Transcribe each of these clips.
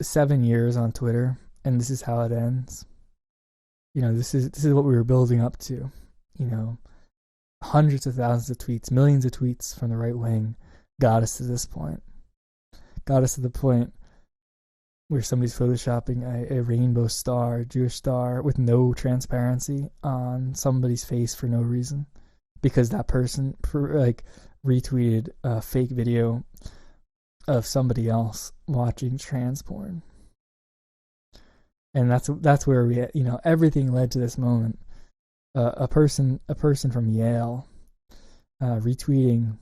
7 years on Twitter, and this is how it ends. This is what we were building up to. You know, hundreds of thousands of tweets, millions of tweets from the right wing got us to this point. Got us to the point where somebody's photoshopping a rainbow star, a Jewish star, with no transparency on somebody's face for no reason, because that person retweeted a fake video of somebody else watching trans porn. And that's where everything led to this moment. A person from Yale retweeting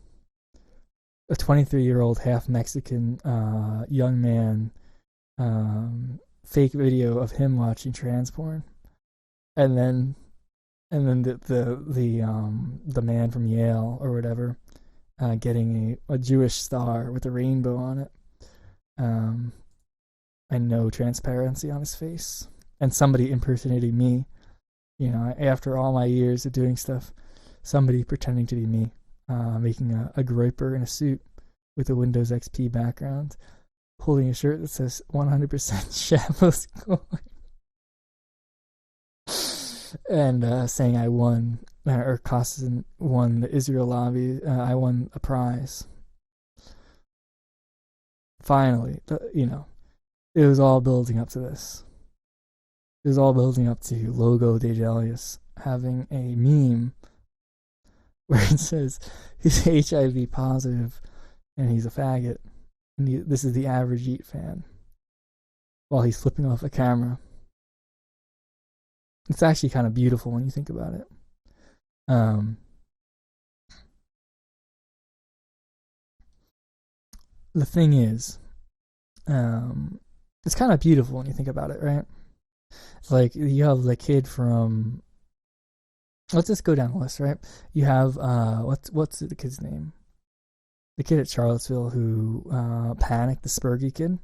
a 23-year-old half Mexican young man fake video of him watching trans porn, and then the man from Yale or whatever getting a Jewish star with a rainbow on it, and no transparency on his face, and somebody impersonating me. After all my years of doing stuff, somebody pretending to be me, making a groiper in a suit with a Windows XP background, holding a shirt that says 100% Shabbos Goy, and saying I won, or Costin won the Israel lobby, I won a prize. Finally, it was all building up to this. It was all building up to Logo Dejelius having a meme where it says he's HIV positive and he's a faggot. And this is the average Yeet fan while he's flipping off a camera. It's actually kind of beautiful when you think about it. The thing is, it's kind of beautiful when you think about it, right? Like, you have the kid from, let's just go down the list, right? You have what's the kid's name? The kid at Charlottesville who panicked, the Spurgy kid.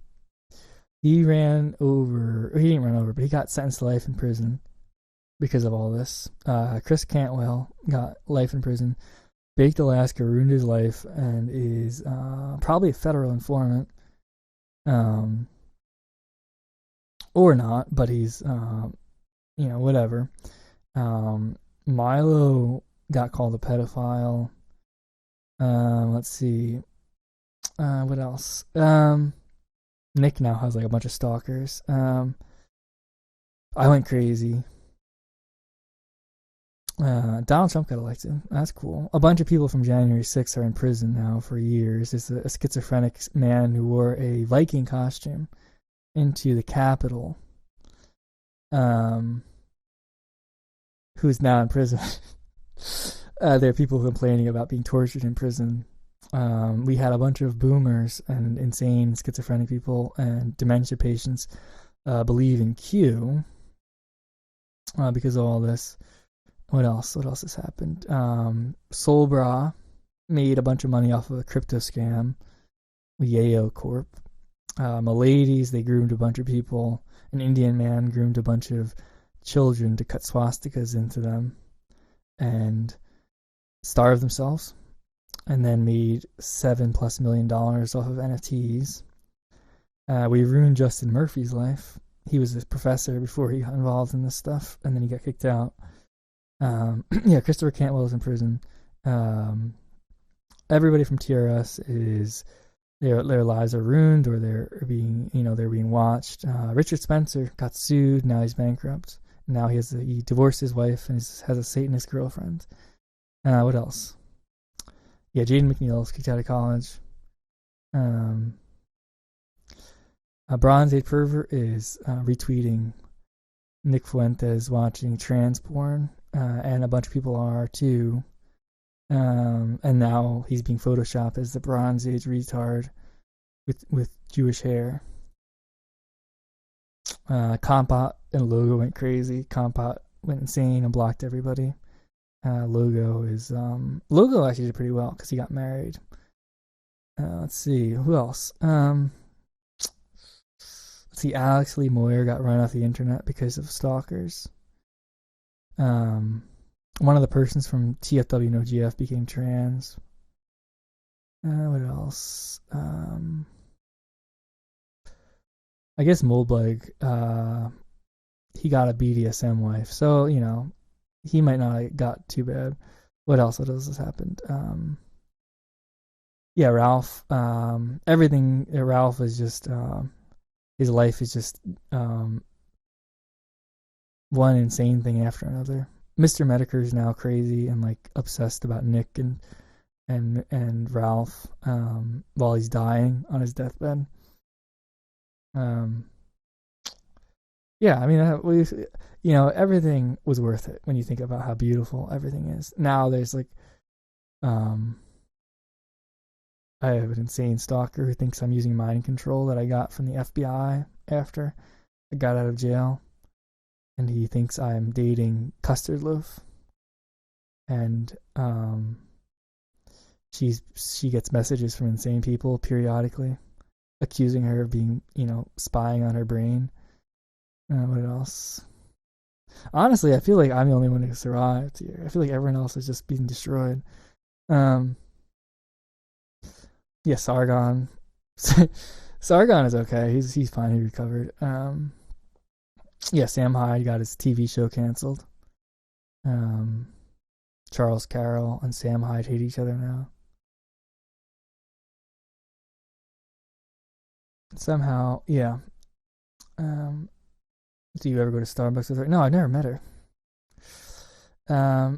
He didn't run over, but he got sentenced to life in prison because of all this. Chris Cantwell got life in prison. Baked Alaska ruined his life and is probably a federal informant. Or not, but he's, whatever. Milo got called a pedophile. Let's see. What else? Nick now has like a bunch of stalkers. I went crazy. Donald Trump got elected. That's cool. A bunch of people from January 6th are in prison now for years. There's a schizophrenic man who wore a Viking costume into the Capitol, who's now in prison. There are people complaining about being tortured in prison. We had a bunch of boomers and insane schizophrenic people and dementia patients believe in Q because of all this. What else has happened? Solbra made a bunch of money off of a crypto scam with Yayo Corp. Miladies, they groomed a bunch of people. An Indian man groomed a bunch of children to cut swastikas into them and starve themselves, and then made $7+ million off of NFTs. We ruined Justin Murphy's life. He was a professor before he got involved in this stuff, and then he got kicked out. Christopher Cantwell is in prison. Everybody from TRS is their lives are ruined, or they're being watched. Richard Spencer got sued. Now he's bankrupt. Now he divorced his wife and has a Satanist girlfriend. What else? Yeah, Jaden McNeil is kicked out of college. A Bronze Age pervert is retweeting Nick Fuentes watching trans porn, and a bunch of people are too. And now he's being photoshopped as the Bronze Age retard with Jewish hair. Compot and Logo went crazy. Compot went insane and blocked everybody. Logo actually did pretty well because he got married. Let's see, who else? Let's see, Alex Lee Moyer got run off the internet because of stalkers. One of the persons from TFW No GF became trans. What else? I guess Moldblag, he got a BDSM wife, so he might not have got too bad. What else? What else has happened? Yeah, Ralph. Everything. Ralph is just. His life is just one insane thing after another. Mr. Medicare is now crazy and like obsessed about Nick and Ralph while he's dying on his deathbed. Um, yeah, I mean, everything was worth it when you think about how beautiful everything is. Now there's like, um, I have an insane stalker who thinks I'm using mind control that I got from the FBI after I got out of jail, and he thinks I'm dating Custard Loaf, and she gets messages from insane people periodically accusing her of being, spying on her brain. What else? Honestly, I feel like I'm the only one who survived here. I feel like everyone else is just being destroyed. Um, yeah, Sargon. Sargon is okay. He's fine. He recovered. Yeah, Sam Hyde got his TV show canceled. Charles Carroll and Sam Hyde hate each other now. Somehow, yeah. Do you ever go to Starbucks with her? No, I've never met her.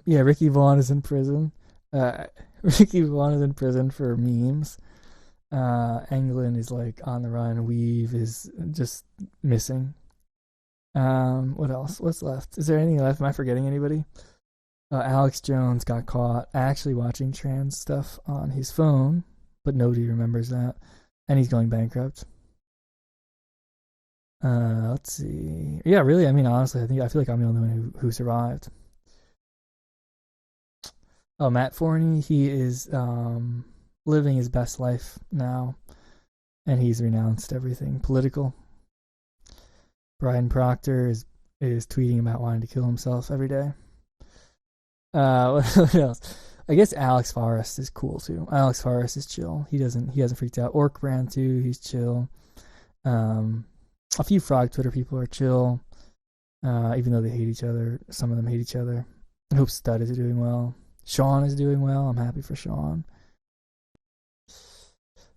Yeah, Ricky Vaughn is in prison. Ricky Vaughn is in prison for memes. Englund is like on the run. Weave is just missing. What else? What's left? Is there anything left? Am I forgetting anybody? Alex Jones got caught actually watching trans stuff on his phone, but nobody remembers that, and he's going bankrupt. Let's see. Yeah, really. I mean, honestly, I feel like I'm the only one who survived. Oh, Matt Forney, he is living his best life now, and he's renounced everything political. Brian Proctor is tweeting about wanting to kill himself every day. What else? I guess Alex Forrest is cool too. Alex Forrest is chill. He hasn't freaked out. Orc Brand too. He's chill. A few Frog Twitter people are chill, even though they hate each other. Some of them hate each other. I hope Stud is doing well. Sean is doing well. I'm happy for Sean.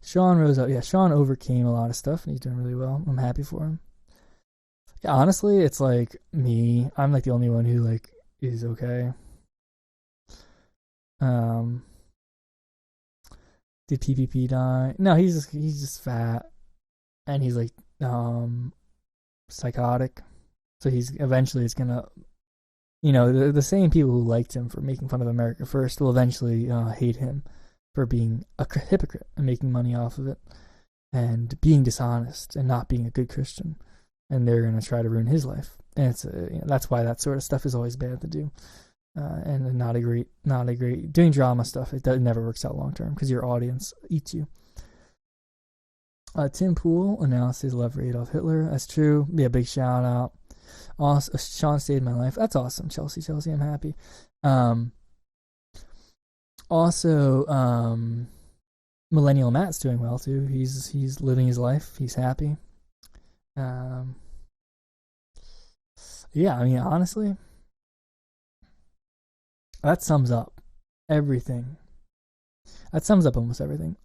Sean rose up. Yeah, Sean overcame a lot of stuff, and he's doing really well. I'm happy for him. Yeah, honestly, it's like me. I'm like the only one who like is okay. Um, did PPP die? No, he's just fat, and he's like psychotic. So he's eventually it's gonna, the same people who liked him for making fun of America First will eventually hate him for being a hypocrite and making money off of it, and being dishonest and not being a good Christian, and they're gonna try to ruin his life. And it's that's why that sort of stuff is always bad to do. And not a great doing drama stuff. It never works out long term because your audience eats you. Tim Pool announced his love for Adolf Hitler. That's true. Yeah, big shout out. Also, Sean saved my life. That's awesome. Chelsea, I'm happy. Also, Millennial Matt's doing well too. He's living his life. He's happy. Yeah, I mean, honestly, that sums up everything. That sums up almost everything.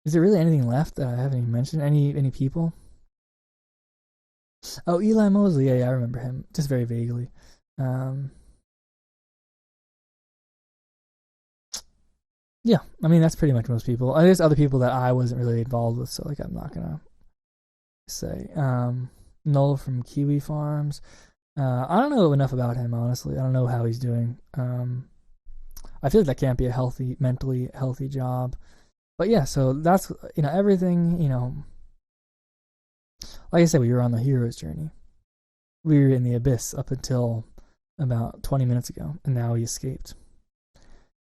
Is there really anything left that I haven't even mentioned? Any people? Oh, Eli Mosley. Yeah, I remember him, just very vaguely. Yeah, I mean that's pretty much most people. There's other people that I wasn't really involved with, so like I'm not gonna say. Noel from Kiwi Farms. I don't know enough about him, honestly. I don't know how he's doing. I feel like that can't be a mentally healthy job. But yeah, so that's, everything, like I said, we were on the hero's journey. We were in the abyss up until about 20 minutes ago, and now we escaped.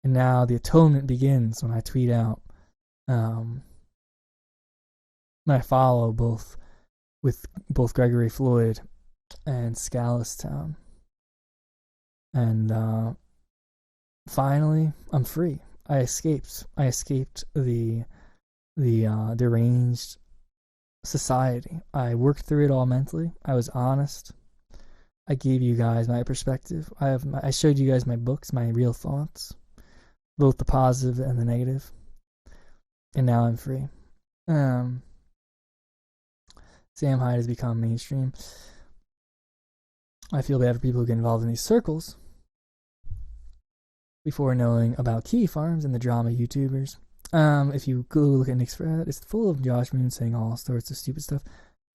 And now the atonement begins when I tweet out, when I follow both Gregory Floyd and Scalise Town. And finally, I'm free. I escaped the the deranged society. I worked through it all mentally. I was honest. I gave you guys my perspective. I showed you guys my books, my real thoughts, both the positive and the negative. And now I'm free. Sam Hyde has become mainstream. I feel bad for people who get involved in these circles before knowing about kitty farms and the drama YouTubers. If you go look at Nick's thread, it's full of Josh Moon saying all sorts of stupid stuff.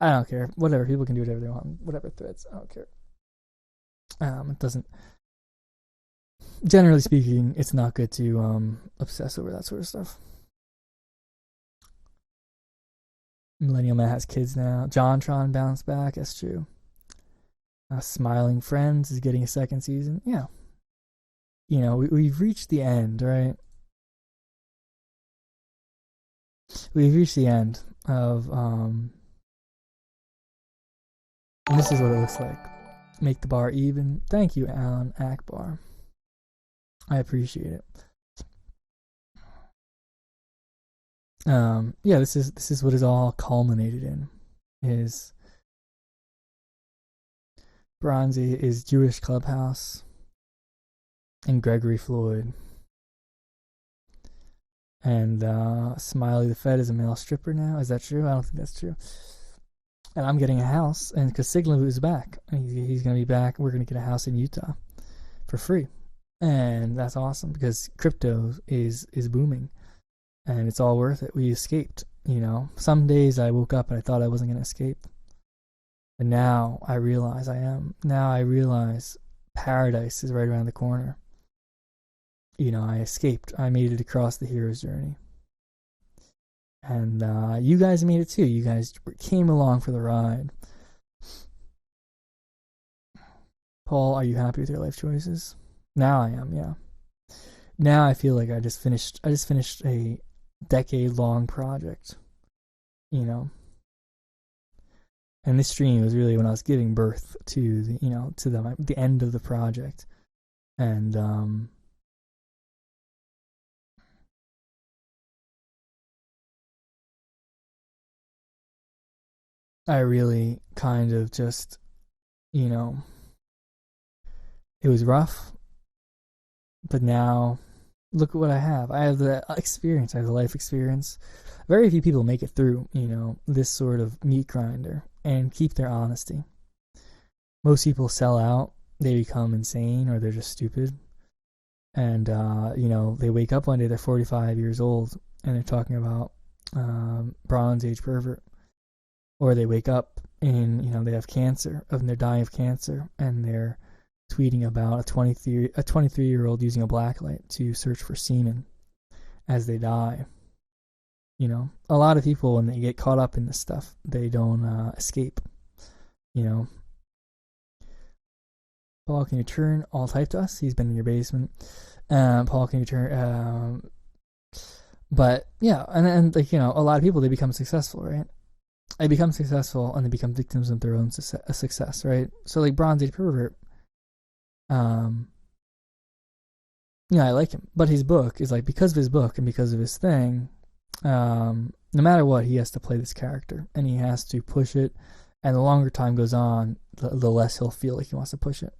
I don't care. Whatever. People can do whatever they want. Whatever threads. I don't care. It doesn't. Generally speaking, it's not good to obsess over that sort of stuff. Millennial Matt has kids now. JonTron bounced back. That's true. Smiling Friends is getting a second season. Yeah. You know, we've reached the end, right? We've reached the end of, and this is what it looks like. Make the bar even. Thank you, Alan Akbar. I appreciate it. Yeah, this is what is all culminated in. Is Bronzy is Jewish Clubhouse and Gregory Floyd. And Smiley the Fed is a male stripper now. Is that true? I don't think that's true. And I'm getting a house, and because Signavu is back, he's going to be back. We're going to get a house in Utah for free, and that's awesome because crypto is booming, and it's all worth it. We escaped. You know, some days I woke up and I thought I wasn't going to escape, but now I realize I am. Now I realize paradise is right around the corner. You know, I escaped. I made it across the hero's journey. And you guys made it too. You guys came along for the ride. Paul, are you happy with your life choices? Now I am, yeah. Now I feel like I just finished a decade-long project. You know. And this stream was really when I was giving birth to the end of the project. And I really kind of just, you know, it was rough, but now look at what I have. I have the experience. I have the life experience. Very few people make it through, you know, this sort of meat grinder and keep their honesty. Most people sell out. They become insane or they're just stupid. And, you know, they wake up one day, they're 45 years old, and they're talking about Bronze Age pervert. Or they wake up and, you know, they have cancer, and they're dying of cancer, and they're tweeting about a 23-year-old using a blacklight to search for semen as they die. You know, a lot of people, when they get caught up in this stuff, they don't escape. You know. Paul, can you turn all type to us? He's been in your basement. Paul, can you turn... but, yeah, and like, you know, a lot of people, they become successful, right? They become successful and they become victims of their own success, right? So like Bronze Age pervert, yeah, I like him, but his book is like, because of his book and because of his thing, no matter what, he has to play this character and he has to push it, and the longer time goes on, the less he'll feel like he wants to push it.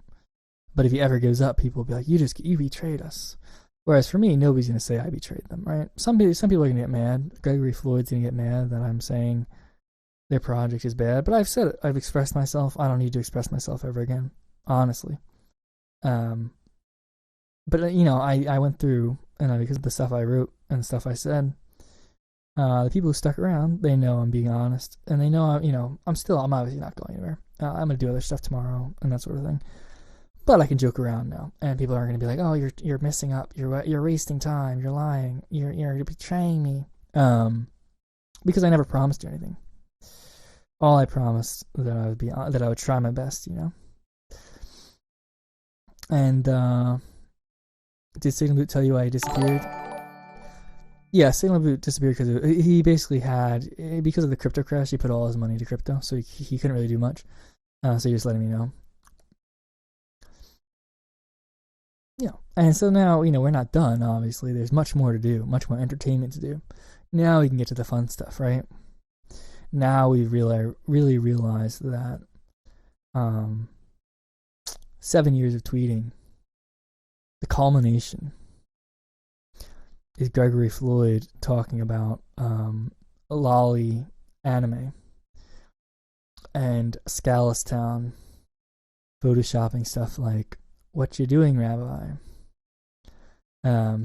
But if he ever gives up, people will be like, you betrayed us. Whereas for me, nobody's gonna say I betrayed them, right? Some people are gonna get mad. Gregory Floyd's gonna get mad that I'm saying their project is bad, but I've said it. I've expressed myself. I don't need to express myself ever again, honestly. But you know, I went through, and because of the stuff I wrote and the stuff I said, the people who stuck around, they know I'm being honest, and they know I'm obviously not going anywhere. I'm gonna do other stuff tomorrow and that sort of thing. But I can joke around now, and people aren't gonna be like, "Oh, you're messing up. You're wasting time. You're lying. You're betraying me." Because I never promised you anything. All I promised that I would try my best, you know. And did Signal Boot tell you I disappeared? Yeah, Signal Boot disappeared because he basically because of the crypto crash, he put all his money into crypto, so he couldn't really do much. So he just letting me know. And so now, we're not done, obviously. There's much more to do, much more entertainment to do. Now we can get to the fun stuff, right? Now we really realize that 7 years of tweeting, the culmination is Gregory Floyd talking about lolly anime and Scalastown photoshopping stuff like, "What you doing, Rabbi?"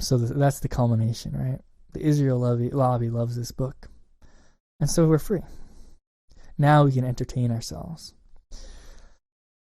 So that's the culmination, right? The Israel lobby loves this book. And so we're free. Now we can entertain ourselves.